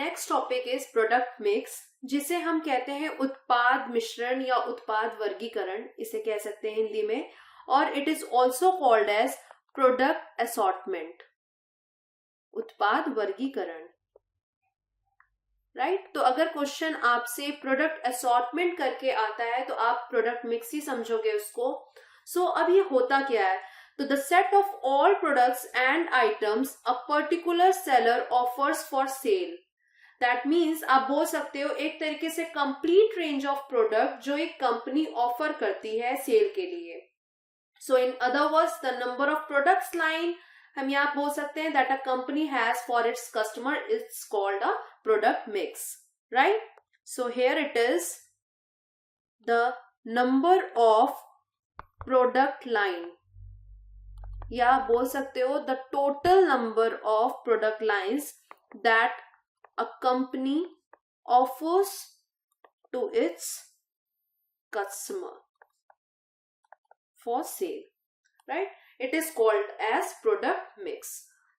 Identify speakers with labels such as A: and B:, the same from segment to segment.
A: Next topic is product mix, जिसे हम कहते हैं उत्पाद मिश्रण या उत्पाद वर्गीकरण, इसे कह सकते हैं हिंदी में, और it is also called as product assortment, उत्पाद वर्गीकरण, राइट। तो अगर क्वेश्चन आपसे प्रोडक्ट असॉर्टमेंट करके आता है तो आप प्रोडक्ट मिक्स ही समझोगे उसको। सो अब ये होता क्या है? तो the set of all products and items a particular seller offers for sale. That means आप बोल सकते हो एक तरीके से कंप्लीट रेंज ऑफ प्रोडक्ट जो एक कंपनी ऑफर करती है सेल के लिए। So in other words the number of products line हम यहाँ बोल सकते हैं that a company has for its customer it's called a product mix, right. So here it is the number of product line, या बोल सकते हो the total number of product lines that a company offers to its customer for sale, right? It is called as product mix.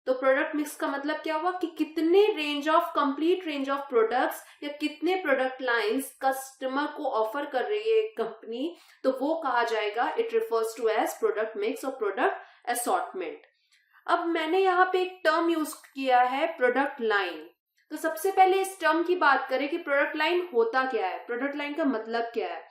A: तो product mix का मतलब क्या हुआ कि कितने range of complete range of products या कितने प्रोडक्ट लाइंस कस्टमर को ऑफर कर रही है कंपनी, तो वो कहा जाएगा, it refers to as product mix और प्रोडक्ट असॉर्टमेंट। अब मैंने यहाँ पे एक टर्म यूज किया है प्रोडक्ट लाइन। तो सबसे पहले इस टर्म की बात करें कि प्रोडक्ट लाइन होता क्या है, प्रोडक्ट लाइन का मतलब क्या है।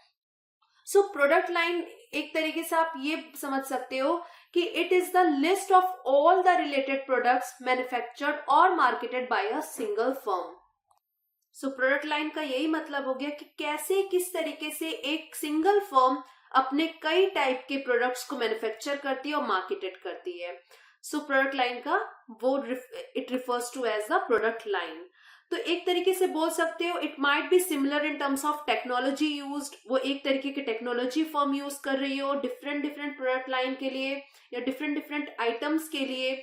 A: सो प्रोडक्ट लाइन एक तरीके से आप ये समझ सकते हो कि it is the list of all the related products manufactured और marketed by a single firm. So product line का यही मतलब हो गया कि कैसे किस तरीके से एक सिंगल फर्म अपने कई टाइप के प्रोडक्ट्स को मैन्युफैक्चर करती है और मार्केटेड करती है। सो प्रोडक्ट लाइन का वो it refers to as the product line. तो एक तरीके से बोल सकते हो it might be similar in terms of technology used, वो एक तरीके की टेक्नोलॉजी फर्म यूज कर रही हो डिफरेंट डिफरेंट प्रोडक्ट लाइन के लिए या डिफरेंट डिफरेंट आइटम्स के लिए,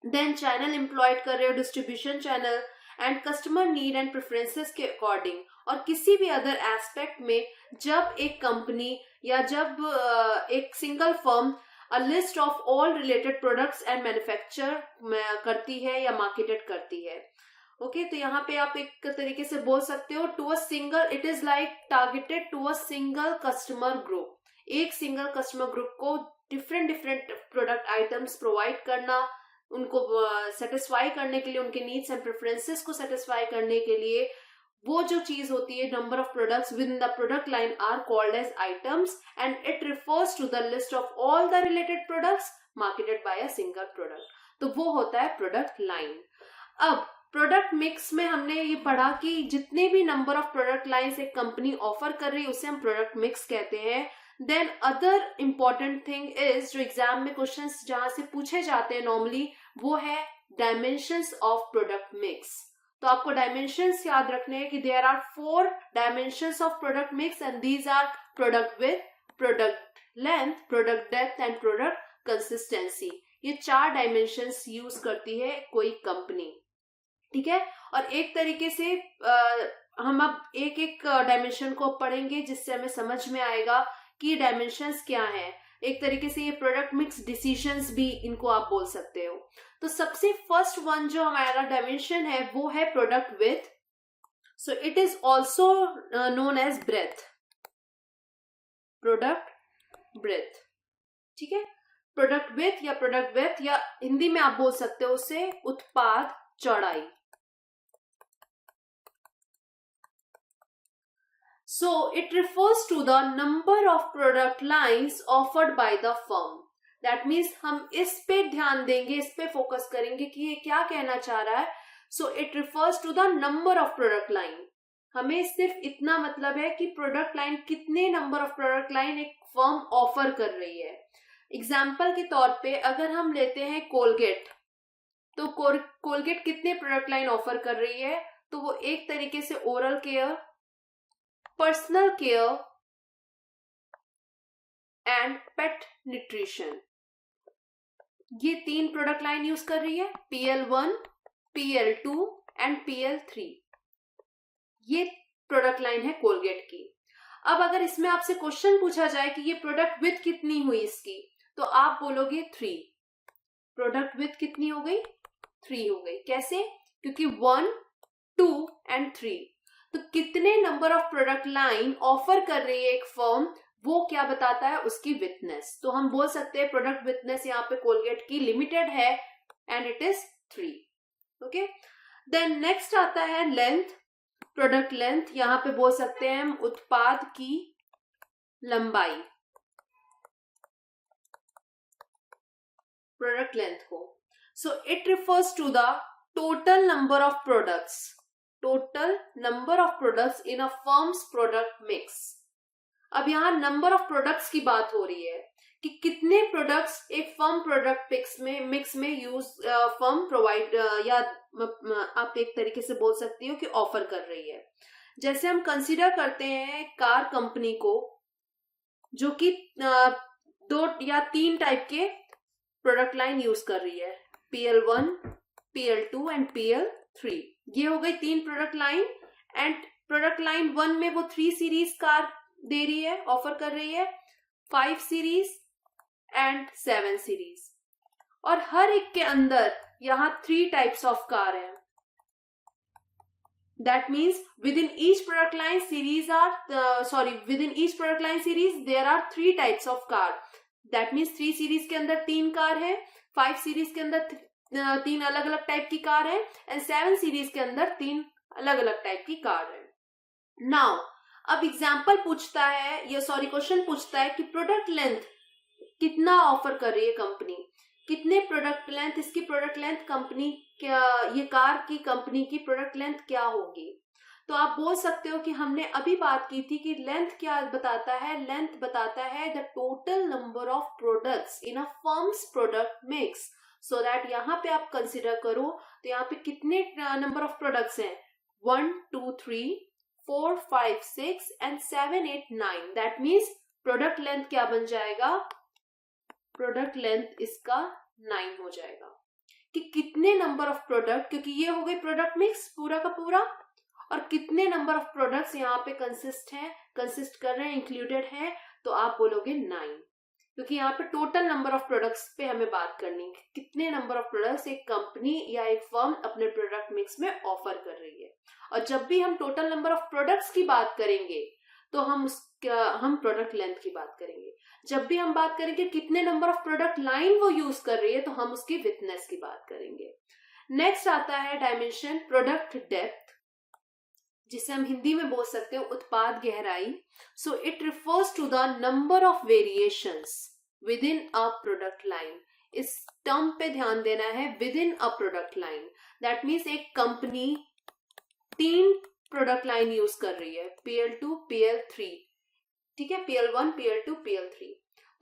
A: देन चैनल एम्प्लॉयड कर रहे हो, distribution channel, and customer need and preferences के अकॉर्डिंग, और किसी भी अदर एस्पेक्ट में जब एक कंपनी या जब एक single firm a list of all related products and manufacture करती है या मार्केटेड करती है। ओके, तो यहाँ पे आप एक तरीके से बोल सकते हो to a single, it is like targeted to a single customer group, एक सिंगल कस्टमर ग्रुप को different different product items provide करना, उनको सेटिस्फाई करने के लिए, उनके नीड्स एंड प्रेफरेंसेस को सेटिस्फाई करने के लिए वो जो चीज होती है, number of products within the product line are called as items and it refers to the list of all the related products marketed by a single product. तो वो होता है प्रोडक्ट लाइन। अब प्रोडक्ट मिक्स में हमने ये पढ़ा कि जितने भी नंबर ऑफ प्रोडक्ट लाइन्स एक कंपनी ऑफर कर रही है उसे हम प्रोडक्ट मिक्स कहते हैं। Then other important thing is, जो एग्जाम में क्वेश्चंस जहां से पूछे जाते हैं नॉर्मली, वो है डायमेंशंस ऑफ प्रोडक्ट मिक्स। तो आपको डायमेंशंस याद रखने हैं कि there are 4 dimensions of product mix and these are product width, product length, product depth and product consistency. ये 4 डायमेंशंस यूज करती है कोई कंपनी, ठीक है। और एक तरीके से हम अब एक एक डायमेंशन को पढ़ेंगे जिससे हमें समझ में आएगा कि डायमेंशंस क्या हैं। एक तरीके से ये प्रोडक्ट मिक्स डिसीजंस भी इनको आप बोल सकते हो। तो सबसे फर्स्ट वन जो हमारा डायमेंशन है वो है product width. So it is also known as breadth, product breadth, ठीक है। प्रोडक्ट विड्थ या प्रोडक्ट ब्रेथ, या हिंदी में आप बोल सकते हो उसे उत्पाद चौड़ाई। So it refers to the number of product lines offered by the firm. That means हम इस पे ध्यान देंगे, इस पे फोकस करेंगे कि ये क्या कहना चाह रहा है। So it refers to the number of product line. हमें सिर्फ इतना मतलब है कि प्रोडक्ट लाइन, कितने नंबर ऑफ प्रोडक्ट लाइन एक फर्म ऑफर कर रही है। एग्जाम्पल के तौर पे अगर हम लेते हैं कोलगेट, तो कोलगेट कितने प्रोडक्ट लाइन ऑफर कर रही है? तो वो एक तरीके से oral care, personal care and pet nutrition, ये 3 प्रोडक्ट लाइन यूज कर रही है। PL1, PL2 एंड PL3, ये प्रोडक्ट लाइन है कोलगेट की। अब अगर इसमें आपसे क्वेश्चन पूछा जाए कि ये प्रोडक्ट विड्थ कितनी हुई इसकी, तो आप बोलोगे 3। प्रोडक्ट विड्थ कितनी हो गई? 3 हो गई। कैसे? क्योंकि 1, 2 and 3। तो कितने number of product line offer कर रही है एक फर्म, वो क्या बताता है, उसकी विथनेस। तो हम बोल सकते हैं प्रोडक्ट विथनेस यहाँ पे कोलगेट की लिमिटेड है and it is 3। Okay, then next आता है लेंथ, प्रोडक्ट लेंथ। यहाँ पे बोल सकते हैं हम उत्पाद की लंबाई, प्रोडक्ट लेंथ को। So it refers to the total number of products, total number of products in a firm's product mix. अब यहाँ नंबर ऑफ प्रोडक्ट्स की बात हो रही है कि कितने प्रोडक्ट्स एक फर्म प्रोडक्ट मिक्स में यूज फर्म प्रोवाइड या आप एक तरीके से बोल सकती हो कि ऑफर कर रही है। जैसे हम कंसीडर करते हैं कार कंपनी को, जो कि 2 या 3 टाइप के प्रोडक्ट लाइन यूज कर रही है, PL1, PL2 एंड PL3। ये हो गई 3 product line, and product line 1 में वो 3 सीरीज कार दे रही है, ऑफर कर रही है, 5 सीरीज एंड 7 सीरीज। और हर एक के अंदर यहाँ 3 टाइप्स ऑफ कार है। That means within each product line series within each product line series there are 3 types of car. That means 3 series के अंदर 3 कार है, 5 सीरीज के अंदर 3 अलग अलग टाइप की कार है, एंड 7 सीरीज के अंदर 3 अलग अलग टाइप की कार है। नाउ अब एग्जाम्पल पूछता है, या क्वेश्चन पूछता है कि प्रोडक्ट लेंथ कितना ऑफर कर रही है कंपनी, कितने प्रोडक्ट लेंथ, इसकी प्रोडक्ट लेंथ कंपनी क्या, ये कार की कंपनी की प्रोडक्ट लेंथ क्या होगी। तो आप बोल सकते हो कि हमने अभी बात की थी कि लेंथ क्या बताता है, लेंथ बताता है the total number of products in a firm's product mix. So that यहाँ पे आप कंसिडर करो तो यहाँ पे कितने नंबर ऑफ प्रोडक्ट्स हैं, 1 2 3 4 5 6 and 7 8 9। That means product length क्या बन जाएगा, प्रोडक्ट लेंथ इसका 9 हो जाएगा। कि कितने नंबर ऑफ प्रोडक्ट, क्योंकि ये हो गई प्रोडक्ट मिक्स पूरा का पूरा, और कितने नंबर ऑफ प्रोडक्ट्स यहाँ पे कंसिस्ट कर रहे हैं, इंक्लूडेड हैं, तो आप बोलोगे 9, क्योंकि यहाँ पे टोटल नंबर ऑफ प्रोडक्ट्स पे हमें बात करनी है, कितने नंबर ऑफ प्रोडक्ट्स एक कंपनी या एक फर्म अपने प्रोडक्ट मिक्स में ऑफर कर रही है। और जब भी हम टोटल नंबर ऑफ प्रोडक्ट्स की बात करेंगे तो हम प्रोडक्ट लेंथ की बात करेंगे। जब भी हम बात करेंगे कितने नंबर ऑफ प्रोडक्ट लाइन वो यूज कर रही है तो हम उसकी विथनेस की बात करेंगे। नेक्स्ट आता है डायमेंशन प्रोडक्ट डेप्थ, जिसे हम हिंदी में बोल सकते हैं उत्पाद गहराई। So it refers to the number of variations within a product line. इस टर्म पे ध्यान देना है, within a product line. That means एक कंपनी 3 प्रोडक्ट लाइन यूज कर रही है, PL2 PL3, ठीक है, PL1 PL2 PL3।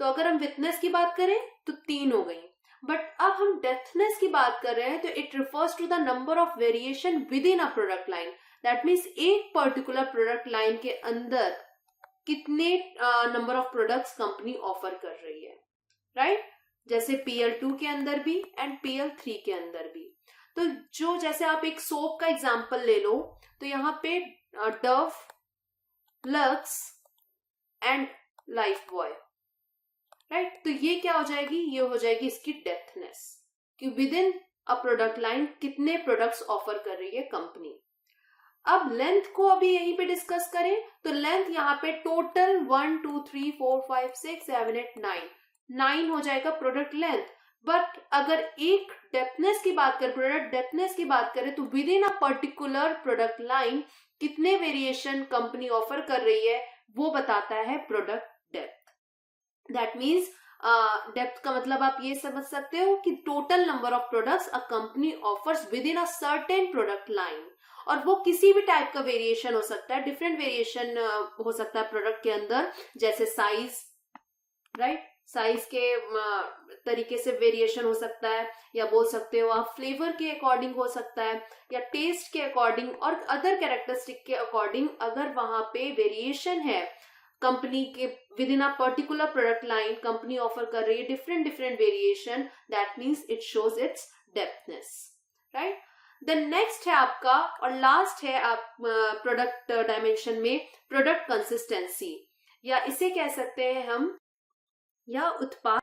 A: तो अगर हम विथनेस की बात करें तो 3 हो गई, बट अब हम डेप्थनेस की बात कर रहे हैं तो it refers to the number of variation within a product line. That means एक पर्टिकुलर प्रोडक्ट लाइन के अंदर कितने number of products company offer कर रही है, राइट? जैसे PL2 के अंदर भी एंड PL3 के अंदर भी। तो जो जैसे आप एक सोप का एग्जांपल ले लो, तो यहाँ पे Dove, lux and life boy, right? तो ये क्या हो जाएगी, ये हो जाएगी इसकी डेप्थनेस, कि with in a product line कितने प्रोडक्ट्स ऑफर कर रही है कंपनी। अब लेंथ को अभी यहीं पे डिस्कस करें तो लेंथ यहाँ पे टोटल 1 2 3 4 5 6 7 8 9 हो जाएगा प्रोडक्ट लेंथ। बट अगर एक डेप्थनेस की बात करें, प्रोडक्ट डेप्थनेस की बात करें, तो with in a particular product line कितने वेरिएशन कंपनी ऑफर कर रही है वो बताता है product depth. That means depth का मतलब आप ये समझ सकते हो कि total number of products a company offers with in a certain product line. और वो किसी भी टाइप का वेरिएशन हो सकता है, डिफरेंट वेरिएशन हो सकता है प्रोडक्ट के अंदर, जैसे साइज, राइट? साइज के तरीके से वेरिएशन हो सकता है, या बोल सकते हो आप फ्लेवर के अकॉर्डिंग हो सकता है, या टेस्ट के अकॉर्डिंग और अदर कैरेक्टरिस्टिक के अकॉर्डिंग। अगर वहां पे वेरिएशन है कंपनी के within a particular product line, company offer कर रही है different variation, that means it shows its depthness, right? Then next है आपका और लास्ट है आप प्रोडक्ट डायमेंशन में प्रोडक्ट कंसिस्टेंसी, या इसे कह सकते हैं हम, या उत्पाद